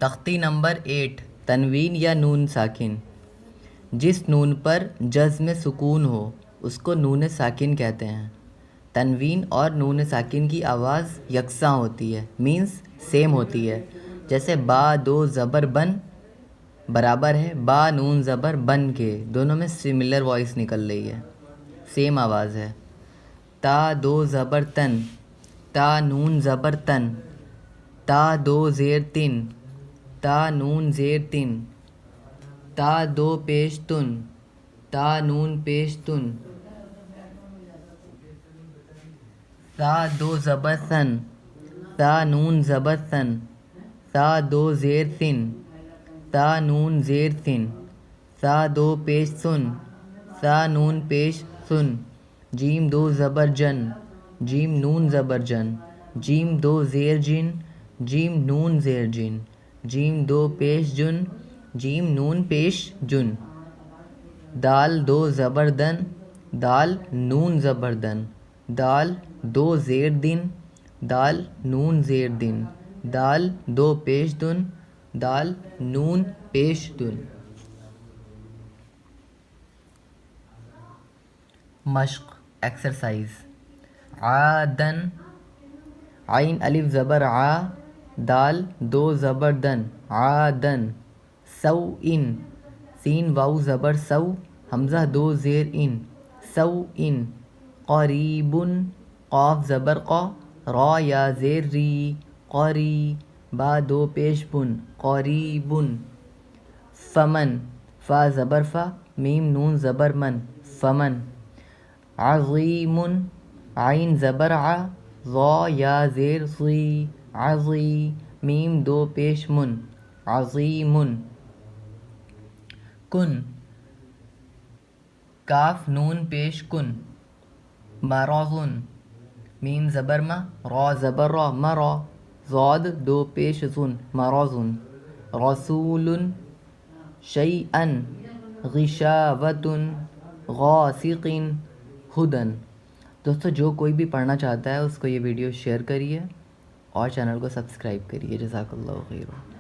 تختی نمبر 8 تنوین یا نون ساکن. جس نون پر جزم سکون ہو اس کو نون ساکن کہتے ہیں. تنوین اور نون ساکن کی آواز یکساں ہوتی ہے، مینس سیم ہوتی ہے. جیسے با دو زبر بن برابر ہے با نون زبر بن کے، دونوں میں سملر وائس نکل رہی ہے، سیم آواز ہے. تا دو زبر تن، تا نون زبر تن، تا دو زیر تن، تا نون زیر تن، تا دو پیش تن، تا نون پیش تن، تا دو زبر ثن، تا نون زبر ثن، تا دو زیر ثن، تا نون زیر ثن، تا دو پیش ثن، تا نون پیش ثن. جیم دو زبر جن، جیم نون زبر جن، جیم دو زیر جن، جیم نون زیر جن، جیم دو پیش جن، جیم نون پیش جن. دال دو زبر دن، دال نون زبر دن، دال دو زیر دن، دال نون زیر دن، دال دو پیش دن، دال نون پیش دن. مشق ایکسرسائز. عادن، عین الف زبر عا، دال دو زبر دن، عادن. سوءن، سین واو زبر سو، حمزہ دو زیر ان، سوءن. قریب، قاف زبر قا، را یا زیر ری، قری، با دو پیش بن، قریب. فمن، فا زبر فا، میم نون زبر من، فمن. عظیم، عین زبر ع، ضا یا زیر ضی، عظی، میم دو پیش من، عظیم. کن، کاف نون پیش کن، مرض، میم زبر ما، را زبر را، مرا، ضاد دو پیش زن، مرض. رسول، شیئا، غشاوۃ، غاسق، ہدن. دوستو جو کوئی بھی پڑھنا چاہتا ہے اس کو یہ ویڈیو شیئر کریے اور چینل کو سبسکرائب کریے. جزاک اللہ خیر.